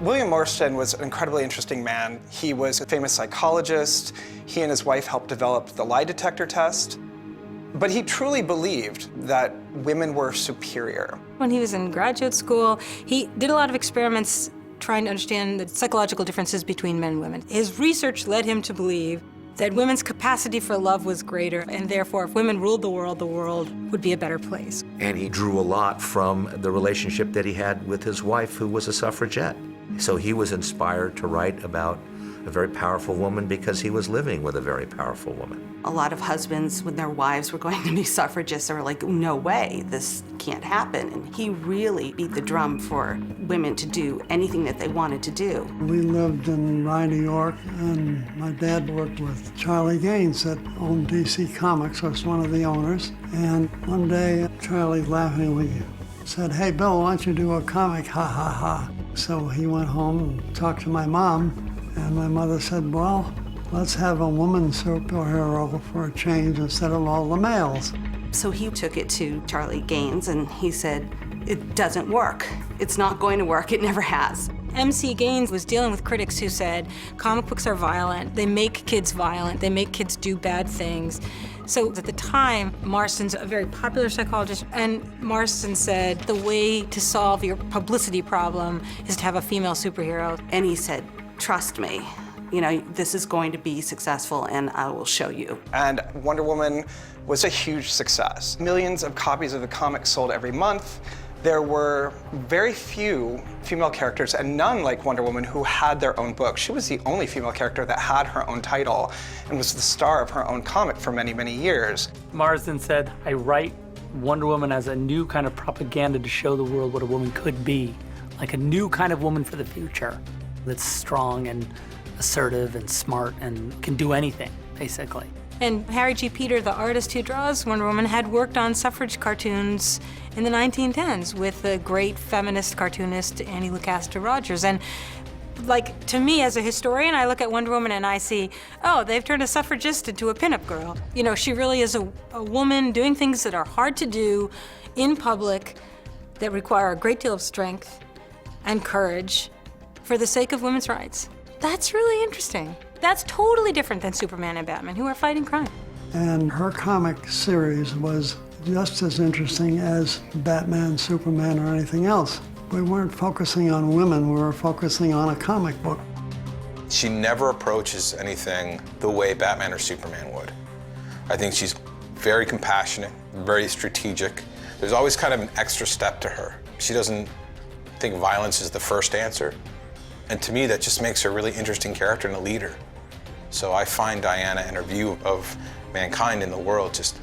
William Marston was an incredibly interesting man. He was a famous psychologist. He and his wife helped develop the lie detector test. But he truly believed that women were superior. When he was in graduate school, he did a lot of experiments trying to understand the psychological differences between men and women. His research led him to believe that women's capacity for love was greater, and therefore, if women ruled the world would be a better place. And he drew a lot from the relationship that he had with his wife, who was a suffragette. So he was inspired to write about a very powerful woman because he was living with a very powerful woman. A lot of husbands, when their wives were going to be suffragists, are like, no way, this can't happen. And he really beat the drum for women to do anything that they wanted to do. We lived in Rye, New York, and my dad worked with Charlie Gaines that owned DC Comics, was one of the owners. And one day, Charlie laughingly said, "Hey, Bill, why don't you do a comic, ha, ha, ha." So he went home and talked to my mom, and my mother said, "Well, let's have a woman superhero for a change instead of all the males." So he took it to Charlie Gaines, and he said, "It doesn't work. It's not going to work. It never has." MC Gaines was dealing with critics who said, comic books are violent, they make kids violent, they make kids do bad things. So at the time, Marston's a very popular psychologist, and Marston said, the way to solve your publicity problem is to have a female superhero. And he said, "Trust me, you know, this is going to be successful, and I will show you." And Wonder Woman was a huge success. Millions of copies of the comic sold every month. There were very few female characters, and none like Wonder Woman, who had their own book. She was the only female character that had her own title and was the star of her own comic for many, many years. Marsden said, "I write Wonder Woman as a new kind of propaganda to show the world what a woman could be, like a new kind of woman for the future that's strong and assertive and smart and can do anything, basically." And Harry G. Peter, the artist who draws Wonder Woman, had worked on suffrage cartoons in the 1910s with the great feminist cartoonist Annie Lucasta Rogers. And like, to me as a historian, I look at Wonder Woman and I see, oh, they've turned a suffragist into a pinup girl. You know, she really is a woman doing things that are hard to do in public that require a great deal of strength and courage for the sake of women's rights. That's really interesting. That's totally different than Superman and Batman, who are fighting crime. And her comic series was just as interesting as Batman, Superman, or anything else. We weren't focusing on women, we were focusing on a comic book. She never approaches anything the way Batman or Superman would. I think she's very compassionate, very strategic. There's always kind of an extra step to her. She doesn't think violence is the first answer. And to me, that just makes her a really interesting character and a leader. So I find Diana and her view of mankind in the world just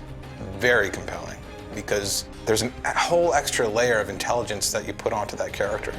very compelling, because there's a whole extra layer of intelligence that you put onto that character.